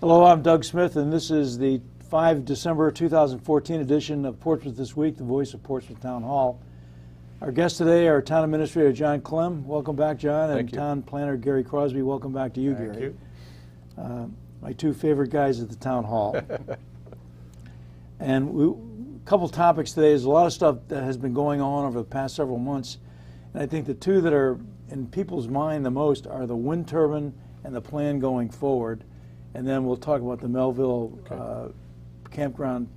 Hello, I'm Doug Smith, and this is the 5 December 2014 edition of Portsmouth This Week, the voice of Portsmouth Town Hall. Our guests today are Town Administrator John Klimm. Welcome back, John. Thank and you. Town Planner Gary Crosby. Welcome back to you, Gary. Thank you. My two favorite guys at the Town Hall. And a couple topics today. There's a lot of stuff that has been going on over the past several months. And I think the two that are in people's mind the most are the wind turbine and the plan going forward. And then we'll talk about the Melville campground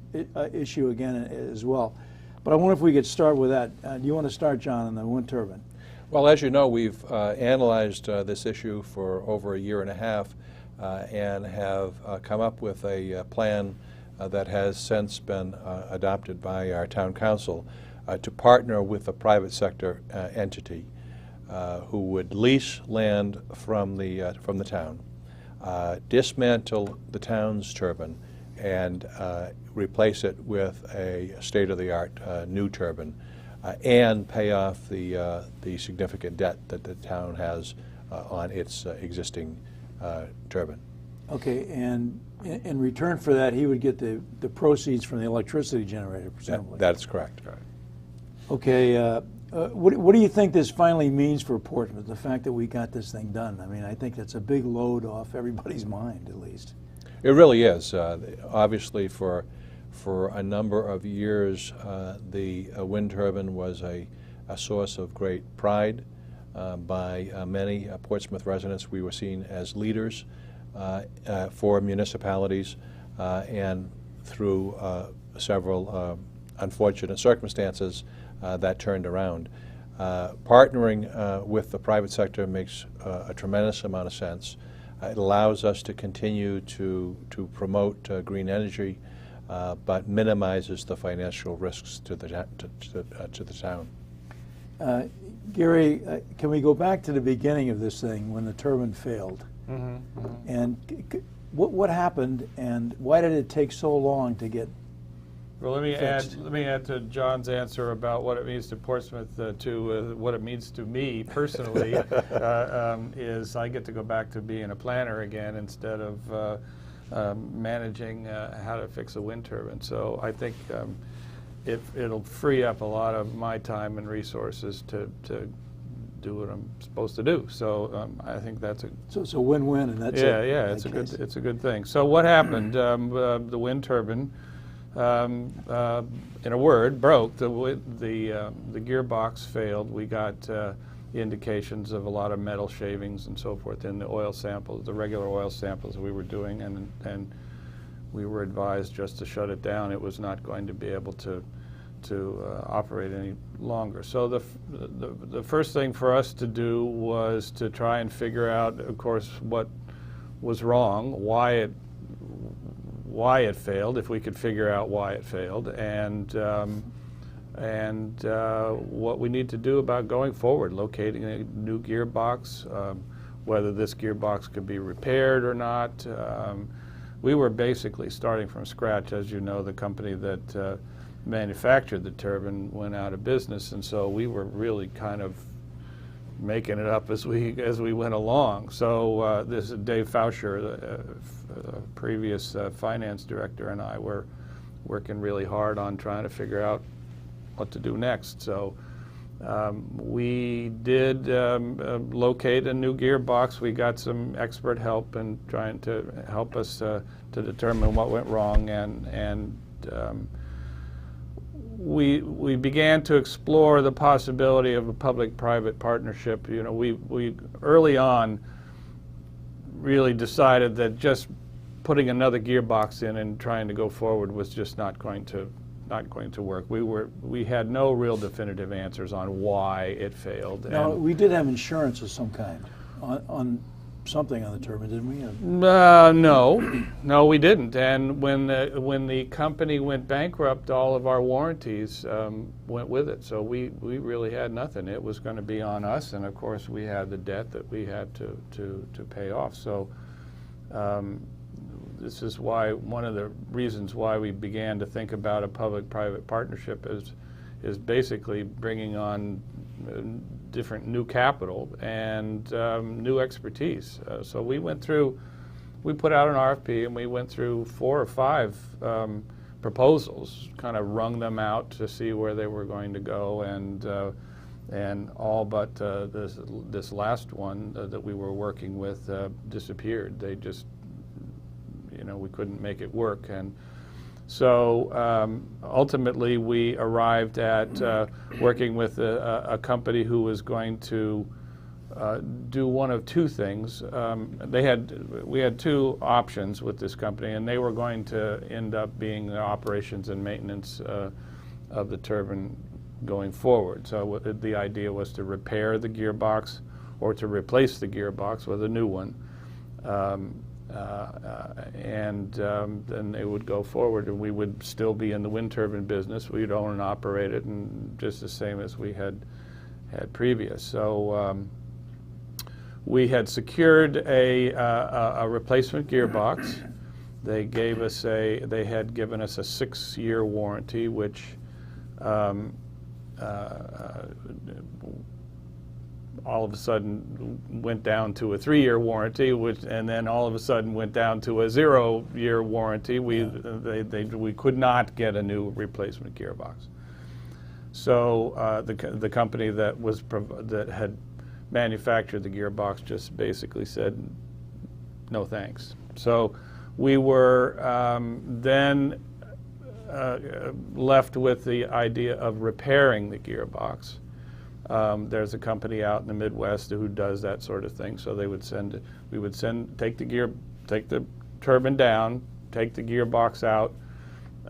issue again as well. But I wonder if we could start with that. Do you want to start, John, on the wind turbine? Well, as you know, we've analyzed this issue for over a year and a half and have come up with a plan that has since been adopted by our town council to partner with a private sector entity who would lease land from the town, dismantle the town's turbine, and replace it with a state-of-the-art new turbine, and pay off the significant debt that the town has on its existing turbine. Okay, and in return for that, he would get the proceeds from the electricity generator, presumably. That's correct. Right. Okay, what do you think this finally means for Portsmouth, the fact that we got this thing done? I mean, I think that's a big load off everybody's mind, at least. It really is. Obviously, for a number of years, the wind turbine was a source of great pride by many Portsmouth residents. We were seen as leaders for municipalities, and through several unfortunate circumstances, that turned around. Partnering with the private sector makes a tremendous amount of sense. It allows us to continue to promote green energy, but minimizes the financial risks to the town. Gary, can we go back to the beginning of this thing when the turbine failed? Mm-hmm. And what happened, and why did it take so long to get Well, let me fixed? add to John's answer about what it means to Portsmouth to what it means to me personally. Is I get to go back to being a planner again instead of managing how to fix a wind turbine. So I think it'll free up a lot of my time and resources to do what I'm supposed to do. So I think that's a so it's a win-win, and that's it's a good thing. So what happened? The wind turbine, in a word, broke. The gearbox failed. We got indications of a lot of metal shavings and so forth in the oil samples, the regular oil samples we were doing, and we were advised just to shut it down. It was not going to be able to operate any longer. So the first thing for us to do was to try and figure out, of course, what was wrong, why it failed, if we could figure out why it failed, and what we need to do about going forward, locating a new gearbox, whether this gearbox could be repaired or not. We were basically starting from scratch. As you know, the company that manufactured the turbine went out of business, and so we were really kind of making it up as we went along. So this is Dave Fauscher, the previous finance director, and I were working really hard on trying to figure out what to do next. So we did locate a new gearbox. We got some expert help in trying to help us to determine what went wrong, and we began to explore the possibility of a public-private partnership. You know, we early on really decided that just putting another gearbox in and trying to go forward was just not going to work. We had no real definitive answers on why it failed. Now, we did have insurance of some kind on something on the turbine, didn't we? No, we didn't. And when the company went bankrupt, all of our warranties went with it. So we really had nothing. It was going to be on us, and of course we had the debt that we had to pay off. So this is why one of the reasons why we began to think about a public-private partnership is basically bringing on different new capital and new expertise. So we went through we put out an RFP and we went through 4 or 5 proposals, kind of wrung them out to see where they were going to go, and all but this last one that we were working with disappeared. They just, we couldn't make it work. And so ultimately we arrived at working with a company who was going to do one of 2 things. We had 2 options with this company, and they were going to end up being the operations and maintenance of the turbine going forward. So the idea was to repair the gearbox or to replace the gearbox with a new one. Then they would go forward, and we would still be in the wind turbine business. We'd own and operate it, and just the same as we had previous. So we had secured a replacement gearbox. They had given us a 6-year warranty, which all of a sudden went down to a 3-year warranty, and then all of a sudden went down to a 0-year warranty. We could not get a new replacement gearbox. So the company that had manufactured the gearbox just basically said, no thanks. So we were then left with the idea of repairing the gearbox. There's a company out in the Midwest who does that sort of thing. So we would take the turbine down, take the gearbox out,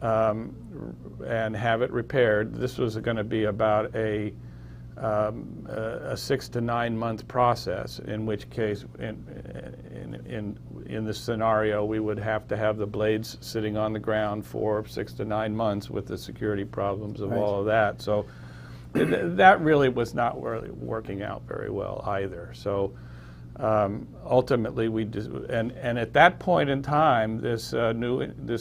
and have it repaired. This was going to be about a 6 to 9 month process, in which case, in this scenario, we would have to have the blades sitting on the ground for 6 to 9 months with the security problems of all of that. So that really was not really working out very well either. So ultimately, and at that point in time, this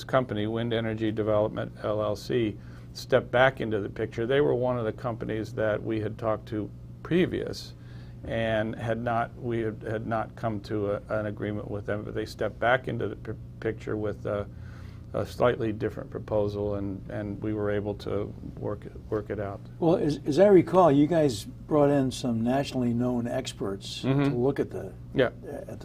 company, Wind Energy Development LLC, stepped back into the picture. They were one of the companies that we had talked to previous, and we had not come to an agreement with them, but they stepped back into the picture with a slightly different proposal, and we were able to work it out. Well, as I recall, you guys brought in some nationally known experts to look at the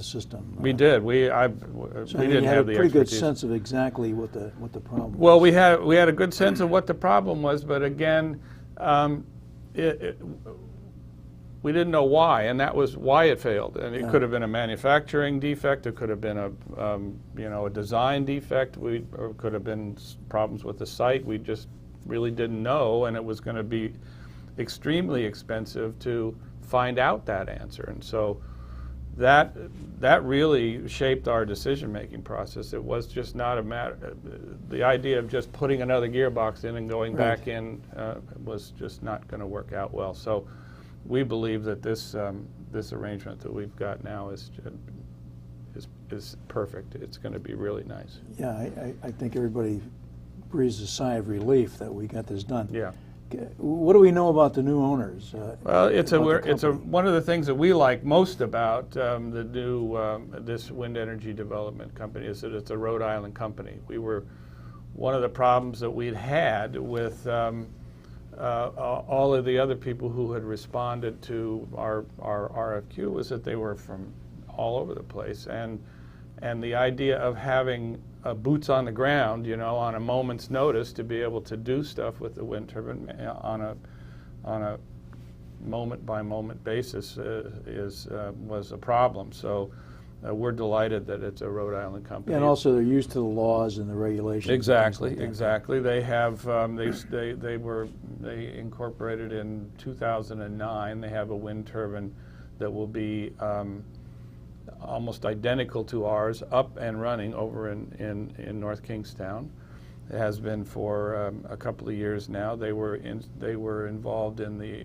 system. We did. We had a pretty good sense of exactly what the problem was. Well, we had a good sense of what the problem was, but again, we didn't know why, and that was why it failed. And it could have been a manufacturing defect. It could have been a design defect. Or it could have been problems with the site. We just really didn't know, and it was going to be extremely expensive to find out that answer. And so that really shaped our decision-making process. It was just not a matter. The idea of just putting another gearbox in and going back in was just not going to work out well. So we believe that this arrangement that we've got now is perfect. It's going to be really nice. Yeah, I think everybody breathes a sigh of relief that we got this done. Yeah. What do we know about the new owners? Well, it's one of the things that we like most about the new this wind energy development company is that it's a Rhode Island company. One of the problems that we'd had with all of the other people who had responded to our RFQ was that they were from all over the place, and the idea of having boots on the ground, on a moment's notice to be able to do stuff with the wind turbine on a moment by moment basis was a problem. So we're delighted that it's a Rhode Island company. And also they're used to the laws and the regulations. Exactly, exactly. They have they incorporated in 2009. They have a wind turbine that will be almost identical to ours, up and running over in North Kingstown. It has been for a couple of years now. They were involved in the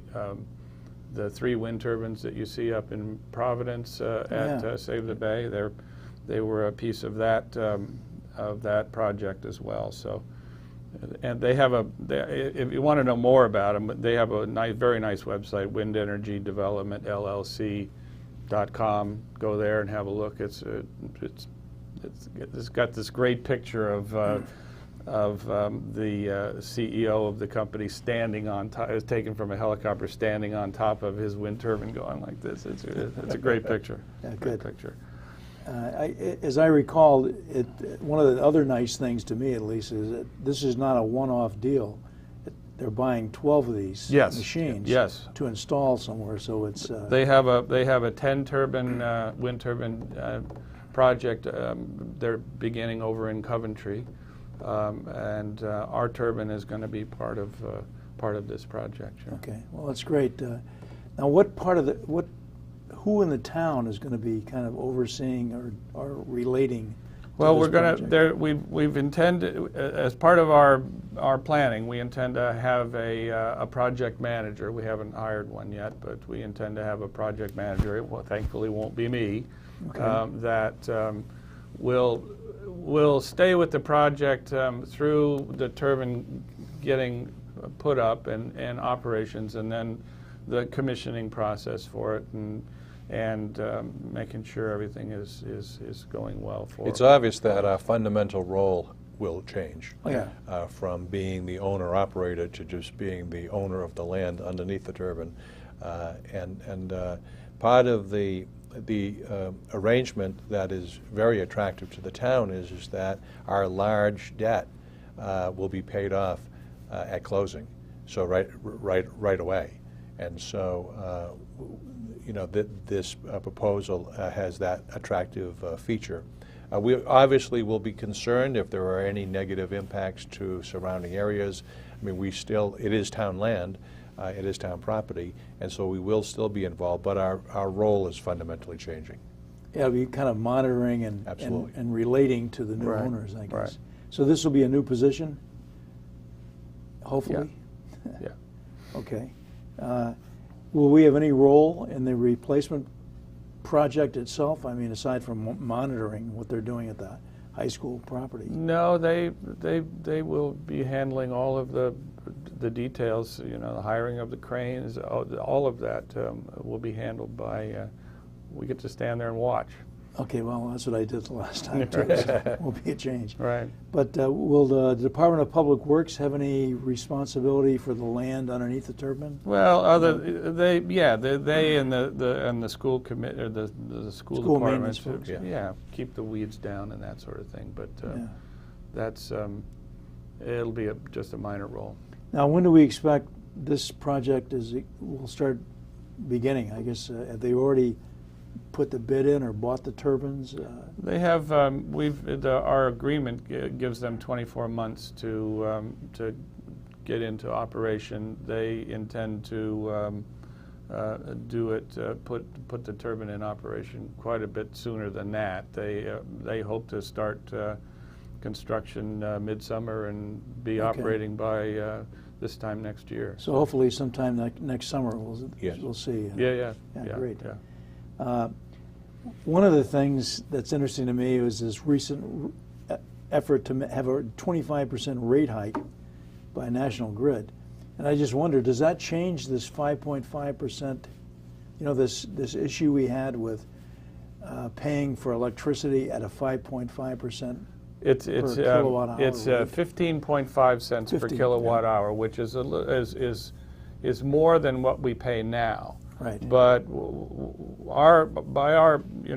3 wind turbines that you see up in Providence at Save the Bay. They were a piece of that project as well. So, and they have if you want to know more about them, they have a very nice website, Wind Energy Development LLC.com. Go there and have a look. It's it's got this great picture of the CEO of the company standing on top. It was taken from a helicopter, standing on top of his wind turbine, going like this. It's a great picture. Yeah, great good picture. As I recall, one of the other nice things to me, at least, is that this is not a one-off deal. They're buying 12 of these machines to install somewhere. So it's they have a 10 turbine wind turbine project. They're beginning over in Coventry, and our turbine is going to be part of this project. Sure. Okay, well that's great. Now, what part of who in the town is going to be kind of overseeing or relating? Well, we've intended, as part of our planning, we intend to have a project manager. We haven't hired one yet, but we intend to have a project manager. It thankfully won't be me. Okay. That will stay with the project through the turbine getting put up and operations, and then the commissioning process for it, and making sure everything is going well for It's obvious that our fundamental role will change. Oh, yeah. From being the owner-operator to just being the owner of the land underneath the turbine. And part of the arrangement that is very attractive to the town is that our large debt will be paid off at closing, so right away. And so you know, this proposal has that attractive feature. We obviously will be concerned if there are any negative impacts to surrounding areas. I mean, it is town land, it is town property, and so we will still be involved, but our role is fundamentally changing. Yeah, it'll be kind of monitoring and relating to the new owners, I guess. Right. So this will be a new position, hopefully? Yeah. Okay. Will we have any role in the replacement project itself? I mean, aside from monitoring what they're doing at the high school property. No, they will be handling all of the details. You know, the hiring of the cranes, all of that will be handled by. We get to stand there and watch. Okay, well, that's what I did the last time too. So won't be a change. Right. But will the Department of Public Works have any responsibility for the land underneath the turbine? Well, they and the school commit or the school department, folks, keep the weeds down and that sort of thing. But that's it'll be just a minor role. Now, when do we expect this project will start beginning? I guess have they already put the bid in or bought the turbines? They have. Our agreement gives them 24 months to get into operation. They intend to do it, put the turbine in operation quite a bit sooner than that. They hope to start construction midsummer and be operating by this time next year. So hopefully sometime next summer we'll see. Yeah, great. Yeah. One of the things that's interesting to me was this recent effort to have a 25% rate hike by National Grid. And I just wonder, does that change this 5.5%, you know, this issue we had with paying for electricity at a 5.5% It's kilowatt hour? It's 15.5 cents per kilowatt hour, which is more than what we pay now. Right. But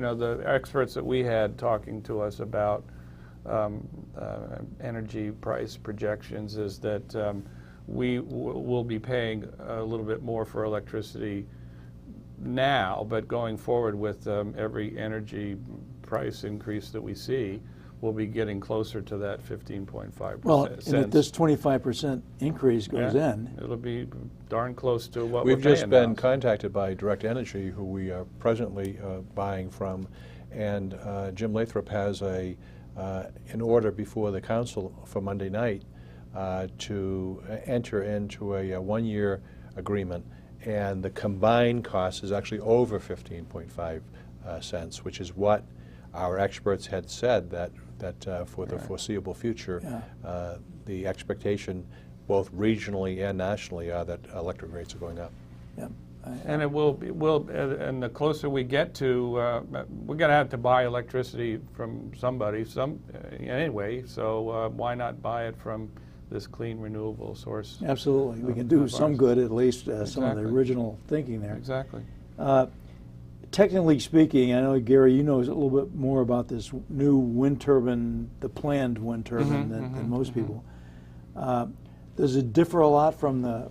the experts that we had talking to us about energy price projections is that we will be paying a little bit more for electricity now, but going forward with every energy price increase that we see, we'll be getting closer to that 15.5%. Well, and if this 25% increase goes in, it'll be darn close to what we've we're paying just been now. contacted by Direct Energy, who we are presently buying from, and Jim Lathrop has an order before the council for Monday night to enter into a one-year agreement, and the combined cost is actually over 15.5 cents, which is what our experts had said that for the foreseeable future, the expectation both regionally and nationally are that electric rates are going up. Yeah. And it will be, and the closer we get to, we're going to have to buy electricity from somebody, anyway. So why not buy it from this clean, renewable source? Absolutely, we can do some good, at least some of the original thinking there. Exactly. Technically speaking, I know, Gary, you know a little bit more about this new wind turbine, the planned wind turbine, than most people. Does it differ a lot from the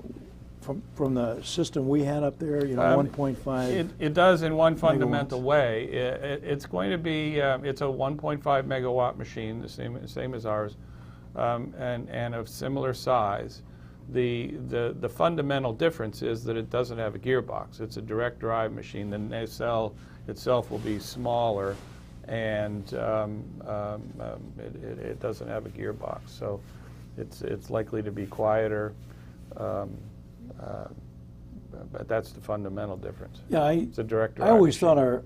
system we had up there? You know, 1.5. It does in one fundamental way. It's going to be it's a 1.5 megawatt machine, the same as ours, and of similar size. The fundamental difference is that it doesn't have a gearbox. It's a direct drive machine. The nacelle itself will be smaller, and it doesn't have a gearbox. So it's likely to be quieter. But that's the fundamental difference. Yeah, it's a direct drive I always machine. thought our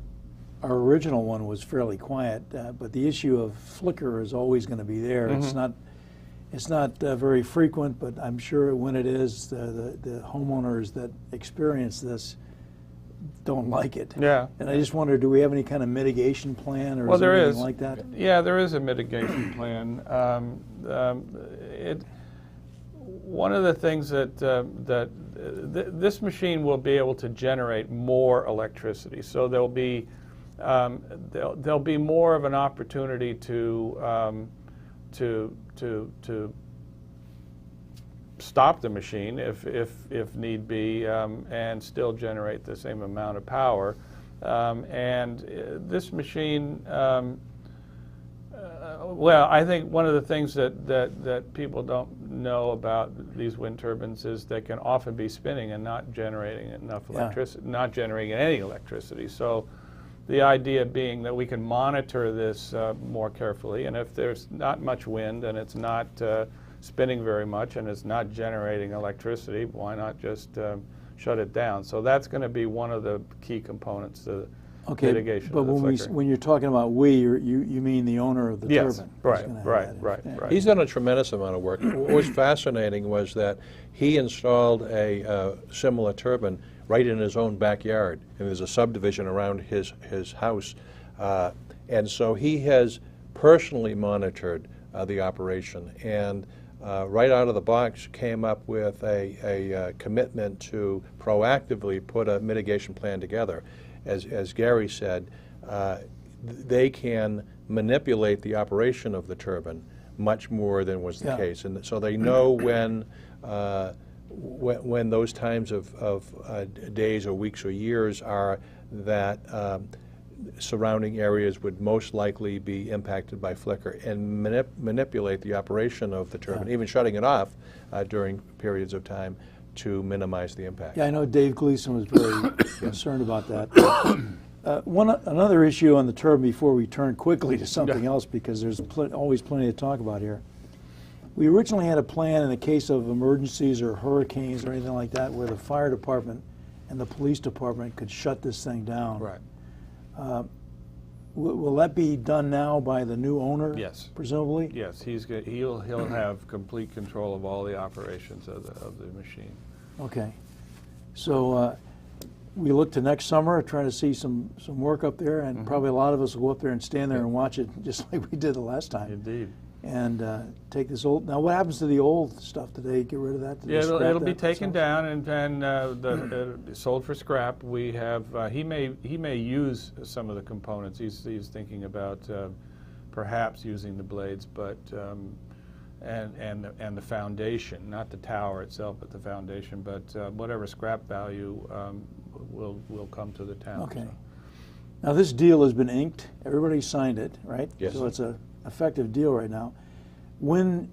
original one was fairly quiet, but the issue of flicker is always going to be there. It's not very frequent, but I'm sure when it is, the homeowners that experience this don't like it. Yeah. And I just wonder, do we have any kind of mitigation plan, or Well, is there there anything is. like that? Yeah, there is a mitigation plan. One of the things that this machine will be able to generate more electricity, so there'll be more of an opportunity to stop the machine if need be, and still generate the same amount of power. And this machine, well, I think one of the things that people don't know about these wind turbines is they can often be spinning and not generating enough electricity, not generating any electricity. So the idea being that we can monitor this more carefully, and if there's not much wind and it's not spinning very much and it's not generating electricity, why not just shut it down? So that's going to be one of the key components to mitigation. But when you're talking about you mean the owner of the turbine? Right. He's done a tremendous amount of work. What was fascinating was that he installed a similar turbine right in his own backyard, and there's a subdivision around his house, and so he has personally monitored the operation, and right out of the box came up with a commitment to proactively put a mitigation plan together. As Gary said, they can manipulate the operation of the turbine much more than was the case, and so they know when those times of days or weeks or years are that surrounding areas would most likely be impacted by flicker, and manipulate the operation of the turbine, even shutting it off during periods of time to minimize the impact. Yeah, I know Dave Gleason was very concerned about that. Another issue on the turbine before we turn quickly to something else, because there's always plenty to talk about here. We originally had a plan in the case of emergencies or hurricanes or anything like that where the fire department and the police department could shut this thing down. Right. Will that be done now by the new owner? Yes. Presumably? Yes, he'll have complete control of all the operations of the machine. Okay. So we look to next summer, try to see some work up there, and probably a lot of us will go up there and stand there and watch it just like we did the last time. Indeed. And take this old. Now, what happens to the old stuff? Do they get rid of that? Yeah, it'll be taken down and sold for scrap. We have he may use some of the components. He's thinking about perhaps using the blades, but and the foundation, not the tower itself, but the foundation. But whatever scrap value will come to the town. Okay. So. Now this deal has been inked. Everybody signed it, right? Yes. So it's a effective deal right now. When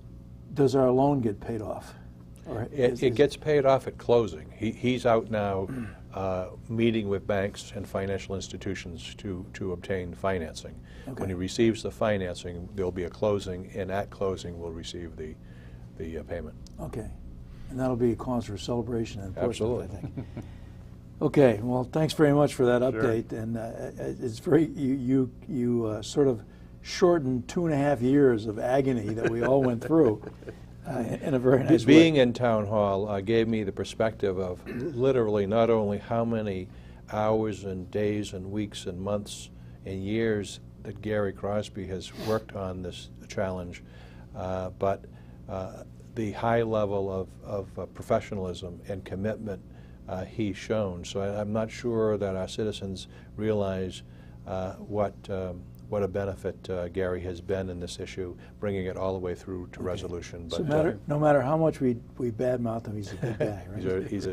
does our loan get paid off? Or it gets paid off at closing. He's out now meeting with banks and financial institutions to obtain financing. Okay. When he receives the financing, there'll be a closing, and at closing we'll receive the payment. Okay. And that'll be a cause for celebration in Portsmouth, Absolutely. I think. Okay, well, thanks very much for that update. Sure. And it's very, you sort of shortened 2.5 years of agony that we all went through in a very nice Being way. in town hall gave me the perspective of literally not only how many hours and days and weeks and months and years that Gary Crosby has worked on this challenge, but the high level of professionalism and commitment he's shown. So I'm not sure that our citizens realize what a benefit Gary has been in this issue, bringing it all the way through to resolution. So But no matter how much we badmouth him, he's a good guy, right? he's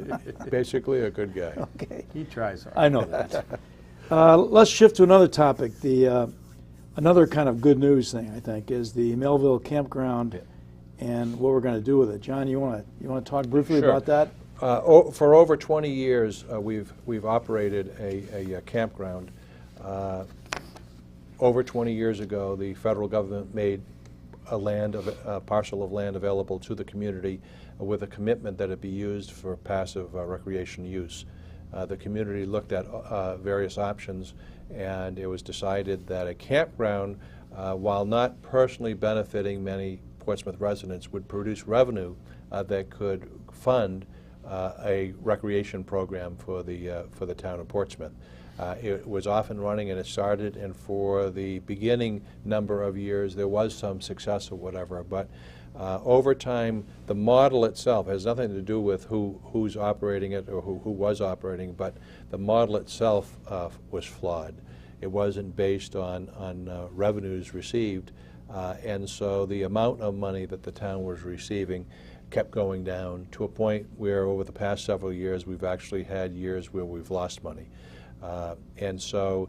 basically a good guy. Okay. He tries hard. I know that. Let's shift to another topic. Another kind of good news thing, I think, is the Melville campground and what we're going to do with it. John, you want to talk briefly Sure. about that? For over 20 years, we've operated a campground. Over 20 years ago, the federal government made a parcel of land available to the community with a commitment that it be used for passive recreation use. The community looked at various options, and it was decided that a campground, while not personally benefiting many Portsmouth residents, would produce revenue that could fund a recreation program for the town of Portsmouth. It was off and running, and it started, and for the beginning number of years there was some success or whatever, but over time the model itself has nothing to do with who's operating it or who was operating, but the model itself was flawed. It wasn't based on revenues received, and so the amount of money that the town was receiving kept going down to a point where over the past several years we've actually had years where we've lost money. And so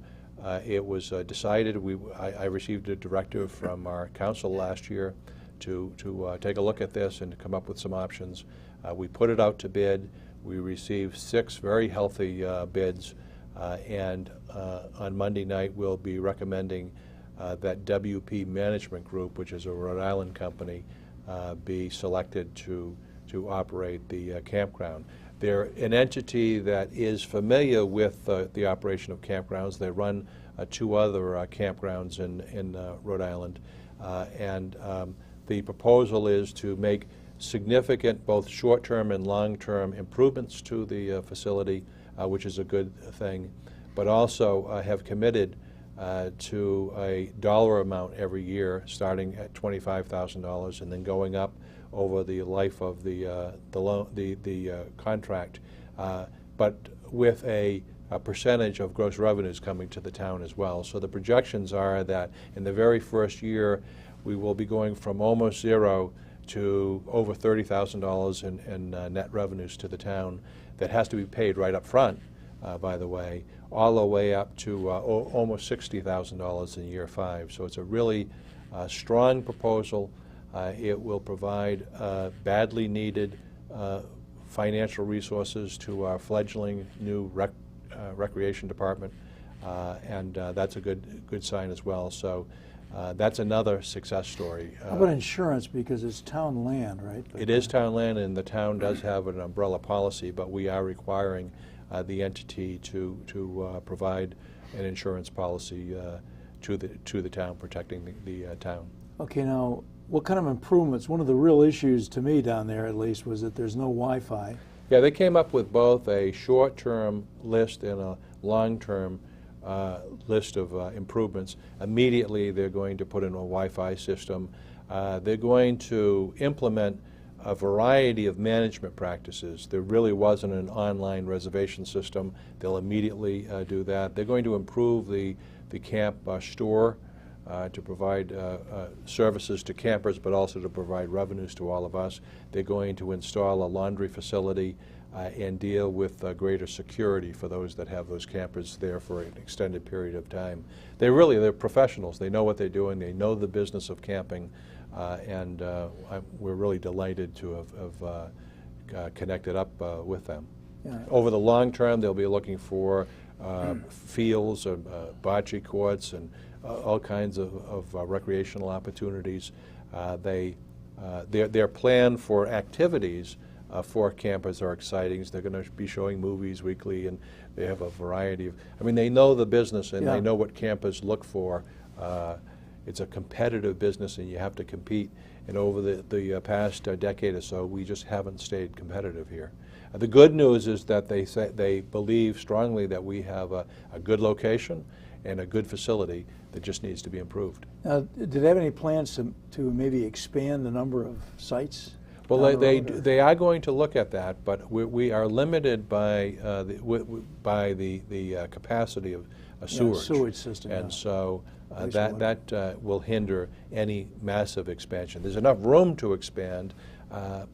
it was decided, I received a directive from our council last year to take a look at this and to come up with some options. We put it out to bid. We received 6 very healthy bids, and on Monday night we'll be recommending that WP Management Group, which is a Rhode Island company, be selected to operate the campground. They're an entity that is familiar with the operation of campgrounds. They run 2 other campgrounds in Rhode Island, and the proposal is to make significant both short-term and long-term improvements to the facility, which is a good thing, but also have committed to a dollar amount every year, starting at $25,000 and then going up over the life of the contract, but with a percentage of gross revenues coming to the town as well. So the projections are that in the very first year we will be going from almost zero to over $30,000 in net revenues to the town that has to be paid right up front, by the way, all the way up to almost $60,000 in year 5. So it's a really strong proposal. It will provide badly needed financial resources to our fledgling new recreation department, and that's a good sign as well. So that's another success story. How about insurance, because it's town land, right? It is town land, and the town does have an umbrella policy, but we are requiring the entity to provide an insurance policy to the town, protecting the town. Okay, now what kind of improvements? One of the real issues to me down there, at least, was that there's no Wi-Fi. Yeah, they came up with both a short-term list and a long-term list of improvements. Immediately they're going to put in a Wi-Fi system. They're going to implement a variety of management practices. There really wasn't an online reservation system. They'll immediately do that. They're going to improve the camp store to provide services to campers, but also to provide revenues to all of us. They're going to install a laundry facility and deal with greater security for those that have those campers there for an extended period of time. They're professionals. They know what they're doing. They know the business of camping, and we're really delighted to have connected up with them. Yeah. Over the long term, they'll be looking for fields, bocce courts, and all kinds of recreational opportunities. Their plan for activities for campers are exciting. They're going to be showing movies weekly, and they have a variety of, they know the business, and they know what campers look for. It's a competitive business, and you have to compete, and over the past decade or so, we just haven't stayed competitive here. The good news is that they believe strongly that we have a good location and a good facility that just needs to be improved. Now, do they have any plans to maybe expand the number of sites? Well, they are going to look at that, but we are limited by the capacity of a sewage. Yeah, sewage system. And yeah. so that will hinder any massive expansion. There's enough room to expand,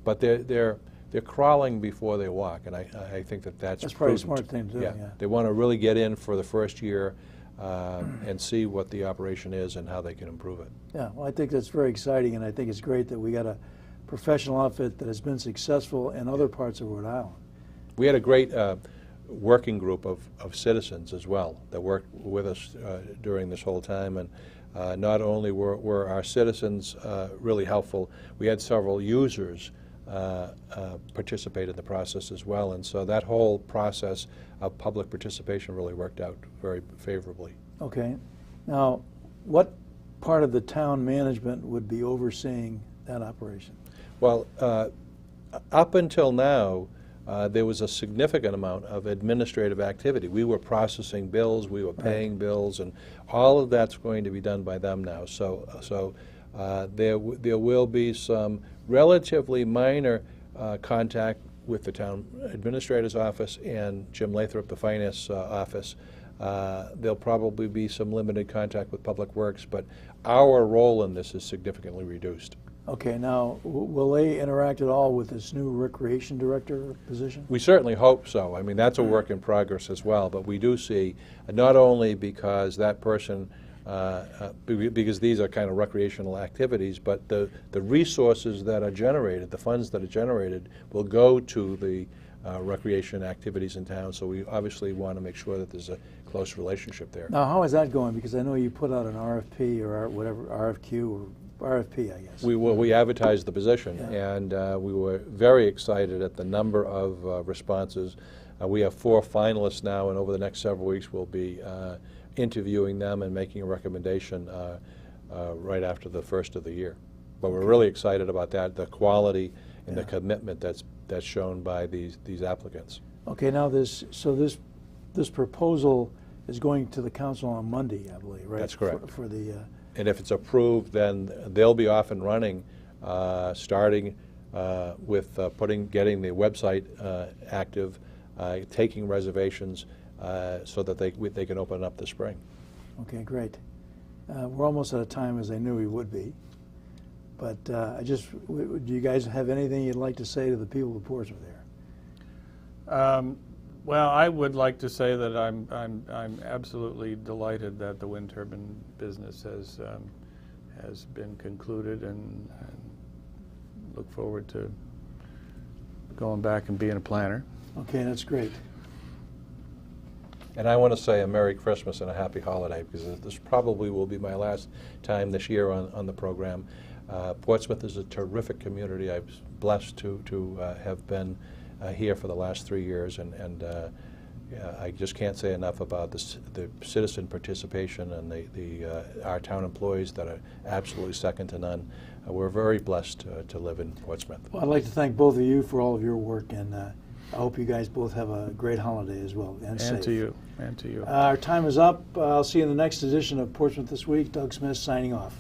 but they're crawling before they walk, and I think that's probably a prudent. smart thing to do. Yeah. They want to really get in for the first year and see what the operation is and how they can improve it. Yeah, well, I think that's very exciting, and I think it's great that we got a professional outfit that has been successful in other parts of Rhode Island. We had a great working group of citizens as well that worked with us during this whole time, and not only were our citizens really helpful, we had several users participate in the process as well, and so that whole process of public participation really worked out very favorably. Okay. Now, what part of the town management would be overseeing that operation? Well, up until now, there was a significant amount of administrative activity. We were processing bills, we were paying bills, and all of that's going to be done by them now. So there will be some relatively minor contact with the town administrator's office and Jim Lathrop, the finance office. There'll probably be some limited contact with Public Works, but our role in this is significantly reduced. Okay, now, will they interact at all with this new recreation director position? We certainly hope so. I mean, that's a work in progress as well, but we do see, not only because that person, because these are kind of recreational activities, but the resources that are generated, the funds that are generated, will go to the recreation activities in town, so we obviously want to make sure that there's a close relationship there. Now, how is that going? Because I know you put out an RFP or whatever, RFQ or RFP, I guess. We advertised the position, yeah. and we were very excited at the number of responses. We have 4 finalists now, and over the next several weeks we'll be interviewing them and making a recommendation right after the first of the year. But we're really excited about that, the quality and the commitment that's shown by these applicants. Okay, now this proposal is going to the council on Monday, I believe, right? That's correct. For the and if it's approved, then they'll be off and running, starting with getting the website active, taking reservations, so that they can open up this spring. Okay, great. We're almost out of time, as I knew we would be. But do you guys have anything you'd like to say to the people of Portsmouth there? Well, I would like to say that I'm absolutely delighted that the wind turbine business has been concluded, and look forward to going back and being a planner. Okay, that's great. And I want to say a Merry Christmas and a Happy Holiday, because this probably will be my last time this year on the program. Portsmouth is a terrific community. I was blessed to have been here for the last 3 years, and I just can't say enough about the citizen participation and our town employees that are absolutely second to none. We're very blessed to live in Portsmouth. Well, I'd like to thank both of you for all of your work, and I hope you guys both have a great holiday as well, and safe. To you, and to you. Our time is up. I'll see you in the next edition of Portsmouth This Week. Doug Smith signing off.